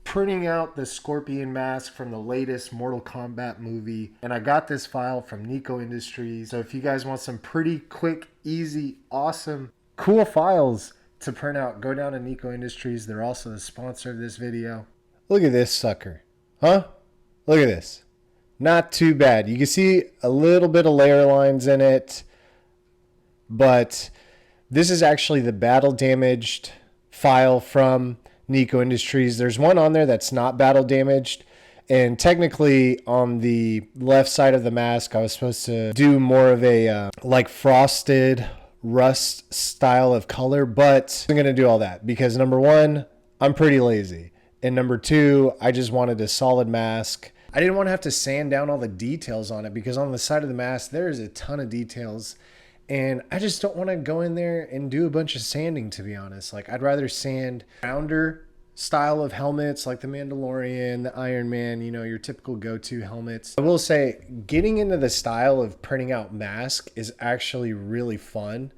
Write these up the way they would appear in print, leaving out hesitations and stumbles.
printing out the Scorpion mask from the latest Mortal Kombat movie, and I got this file from Nico Industries. So if you guys want some pretty quick, easy, awesome, cool files to print out, go down to Nico Industries. They're also the sponsor of this video. Look at this sucker. Huh? Look at this. Not too bad. You can see a little bit of layer lines in it, but this is actually the battle damaged file from Nico Industries. There's one on there that's not battle damaged, and technically on the left side of the mask I was supposed to do more of a like frosted rust style of color, but I'm gonna do all that because number one, I'm pretty lazy, and number two, I just wanted a solid mask. I didn't want to have to sand down all the details on it because on the side of the mask there is a ton of details, and I just don't want to go in there and do a bunch of sanding, to be honest. Like, I'd rather sand rounder style of helmets like the Mandalorian, the Iron Man, you know, your typical go-to helmets. I will say getting into the style of printing out masks is actually really fun,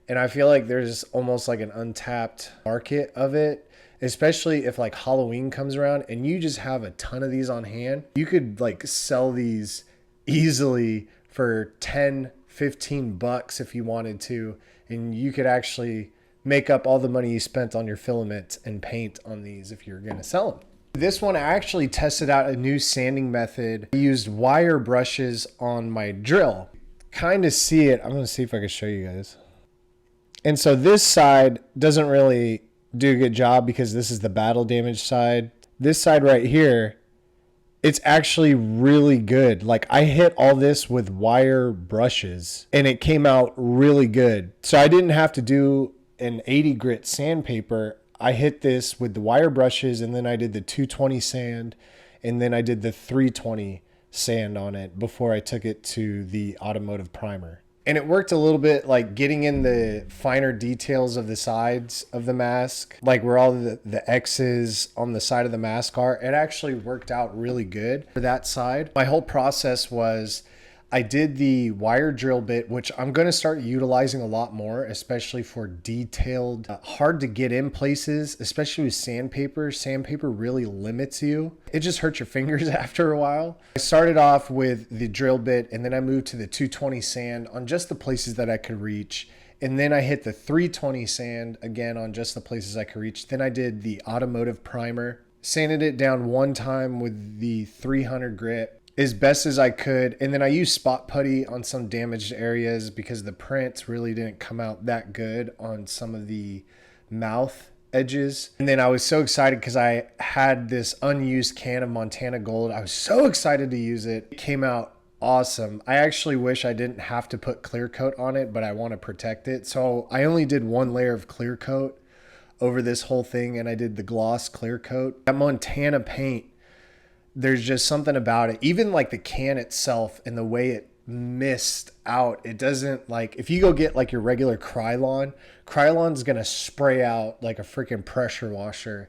and I feel like there's almost like an untapped market of it, especially if like Halloween comes around and you just have a ton of these on hand. You could like sell these easily for 10, 15 bucks if you wanted to, and you could actually make up all the money you spent on your filament and paint on these if you're going to sell them. This one, I actually tested out a new sanding method. I used wire brushes on my drill. Kind of see it. I'm going to see if I can show you guys. And so this side doesn't really do a good job because this is the battle damage side. This side right here, it's actually really good. Like, I hit all this with wire brushes and it came out really good. So I didn't have to do an 80 grit sandpaper. I hit this with the wire brushes, and then I did the 220 sand, and then I did the 320 sand on it before I took it to the automotive primer. And it worked a little bit, like getting in the finer details of the sides of the mask, like where all the X's on the side of the mask are. It actually worked out really good for that side. My whole process was I did the wire drill bit, which I'm going to start utilizing a lot more, especially for detailed, hard to get in places, especially with sandpaper. Sandpaper really limits you. It just hurts your fingers after a while. I started off with the drill bit, and then I moved to the 220 sand on just the places that I could reach. And then I hit the 320 sand again on just the places I could reach. Then I did the automotive primer, sanded it down one time with the 300 grit as best as I could, and then I used spot putty on some damaged areas because the prints really didn't come out that good on some of the mouth edges. And then I was so excited because I had this unused can of Montana Gold. I was so excited to use it. It came out awesome. I actually wish I didn't have to put clear coat on it, but I want to protect it. So I only did one layer of clear coat over this whole thing, and I did the gloss clear coat. That Montana paint, there's just something about it. Even like the can itself and the way it mist out, it doesn't, like, if you go get like your regular Krylon's gonna spray out like a freaking pressure washer,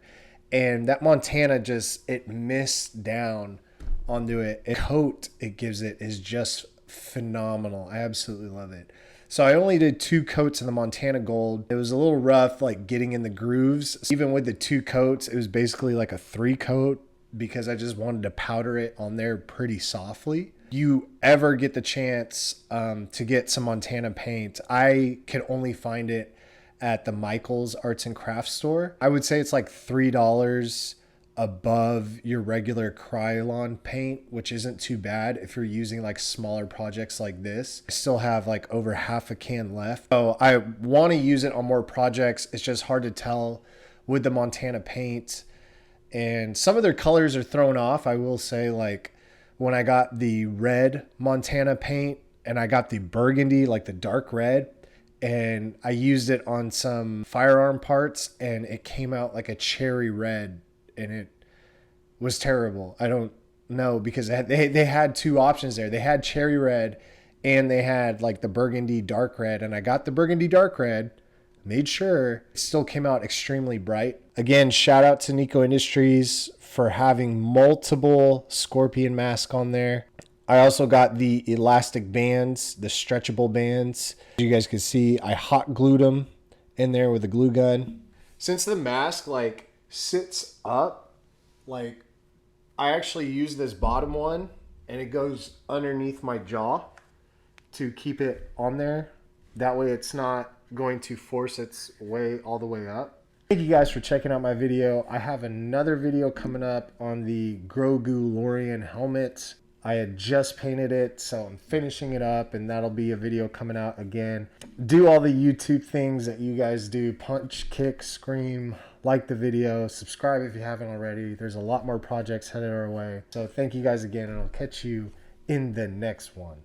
and that Montana just, it mists down onto it. The coat it gives it is just phenomenal. I absolutely love it. So I only did 2 coats of the Montana Gold. It was a little rough, like getting in the grooves. Even with the 2 coats, it was basically like a 3 coat, because I just wanted to powder it on there pretty softly. You ever get the chance to get some Montana paint, I can only find it at the Michael's Arts and Crafts store. I would say it's like $3 above your regular Krylon paint, which isn't too bad if you're using like smaller projects like this. I still have like over half a can left. So I want to use it on more projects. It's just hard to tell with the Montana paint. And some of their colors are thrown off. I will say, like when I got the red Montana paint and I got the burgundy, like the dark red, and I used it on some firearm parts, and it came out like a cherry red, and it was terrible. I don't know, because they had 2 options there. They had cherry red and they had like the burgundy dark red, and I got the burgundy dark red, made sure it still came out extremely bright. Again, shout out to Nico Industries for having multiple Scorpion masks on there. I also got the elastic bands, the stretchable bands. As you guys can see, I hot glued them in there with a glue gun. Since the mask like sits up, like, I actually use this bottom one and it goes underneath my jaw to keep it on there. That way it's not going to force its way all the way up. Thank you guys for checking out my video. I have another video coming up on the Grogu Lorian helmet. I had just painted it, so I'm finishing it up, and that'll be a video coming out again. Do all the YouTube things that you guys do. Punch, kick, scream, like the video, subscribe if you haven't already. There's a lot more projects headed our way. So thank you guys again, and I'll catch you in the next one.